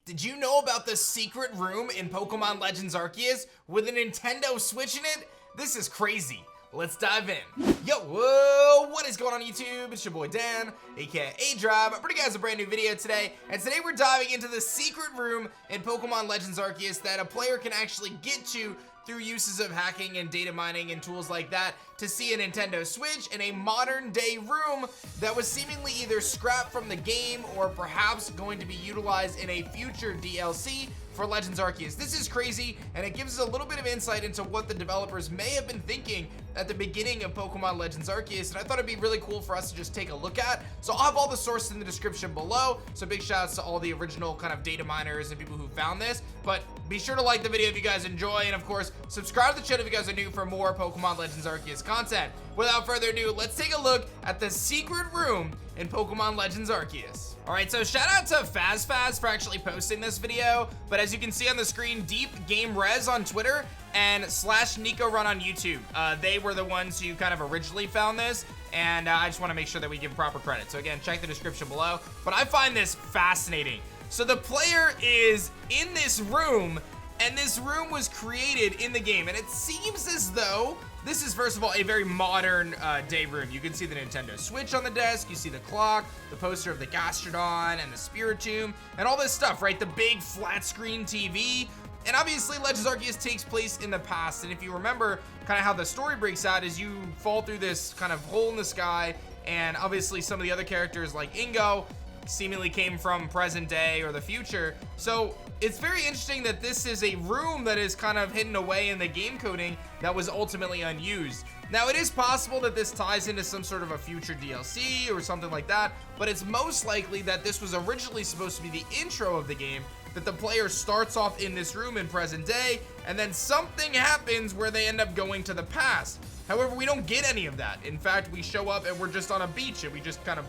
Did you know about the secret room in Pokemon Legends Arceus with a Nintendo Switch in it? This is crazy. Let's dive in. Yo, whoa, what is going on YouTube? It's your boy Dan, aka A-Drop. I'm bringing you guys a brand new video today, and today we're diving into the secret room in Pokemon Legends Arceus that a player can actually get to through uses of hacking and data mining and tools like that to see a Nintendo Switch in a modern day room that was seemingly either scrapped from the game or perhaps going to be utilized in a future DLC for Legends Arceus. This is crazy, and it gives us a little bit of insight into what the developers may have been thinking at the beginning of Pokemon Legends Arceus, and I thought it'd be really cool for us to just take a look at. So I'll have all the sources in the description below, so big shout outs to all the original kind of data miners and people who found this, but be sure to like the video if you guys enjoy, and of course, subscribe to the channel if you guys are new for more Pokemon Legends Arceus content. Without further ado, let's take a look at the secret room in Pokemon Legends Arceus. Alright, so shout out to FazFaz for actually posting this video, but as you can see on the screen, Deep Game Res on Twitter and /Nico Run on YouTube. They were the ones who kind of originally found this, and I just want to make sure that we give proper credit. So again, check the description below, but I find this fascinating. So the player is in this room, and this room was created in the game, and it seems as though this is, first of all, a very modern day room. You can see the Nintendo Switch on the desk, you see the clock, the poster of the Gastrodon and the Spiritomb, and all this stuff, right? The big flat screen TV. And obviously, Legends Arceus takes place in the past, and if you remember kind of how the story breaks out is you fall through this kind of hole in the sky, and obviously some of the other characters like Ingo seemingly came from present day or the future. So it's very interesting that this is a room that is kind of hidden away in the game coding that was ultimately unused. Now, it is possible that this ties into some sort of a future DLC or something like that, but it's most likely that this was originally supposed to be the intro of the game, that the player starts off in this room in present day, and then something happens where they end up going to the past. However, we don't get any of that. In fact, we show up and we're just on a beach, and we just kind of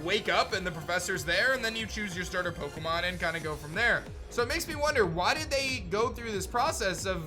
wake up and the professor's there, and then you choose your starter Pokemon and kind of go from there. So it makes me wonder, why did they go through this process of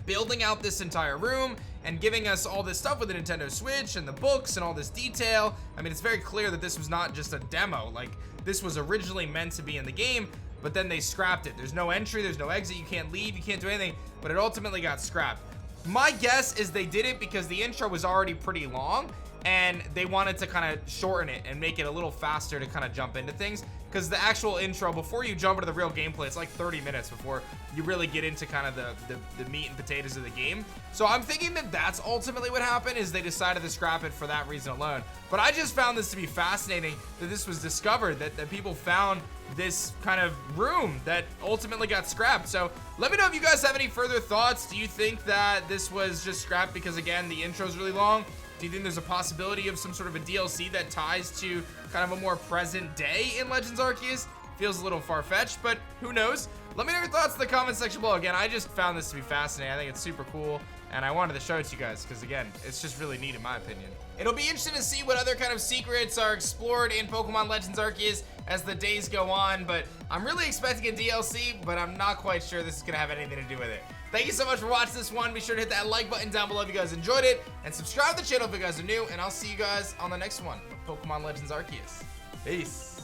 building out this entire room and giving us all this stuff with the Nintendo Switch and the books and all this detail? I mean, it's very clear that this was not just a demo. Like, this was originally meant to be in the game, but then they scrapped it. There's no entry, there's no exit, you can't leave, you can't do anything, but it ultimately got scrapped. My guess is they did it because the intro was already pretty long, and they wanted to kind of shorten it and make it a little faster to kind of jump into things, because the actual intro, before you jump into the real gameplay, it's like 30 minutes before you really get into kind of the meat and potatoes of the game. So I'm thinking that that's ultimately what happened, is they decided to scrap it for that reason alone. But I just found this to be fascinating that this was discovered, that people found this kind of room that ultimately got scrapped. So let me know if you guys have any further thoughts. Do you think that this was just scrapped because, again, the intro's really long? Do you think there's a possibility of some sort of a DLC that ties to kind of a more present day in Legends Arceus? Feels a little far-fetched, but who knows? Let me know your thoughts in the comment section below. Again, I just found this to be fascinating. I think it's super cool, and I wanted to show it to you guys because, again, it's just really neat in my opinion. It'll be interesting to see what other kind of secrets are explored in Pokemon Legends Arceus as the days go on, but I'm really expecting a DLC, but I'm not quite sure this is going to have anything to do with it. Thank you so much for watching this one. Be sure to hit that like button down below if you guys enjoyed it, and subscribe to the channel if you guys are new, and I'll see you guys on the next one of Pokemon Legends Arceus. Peace.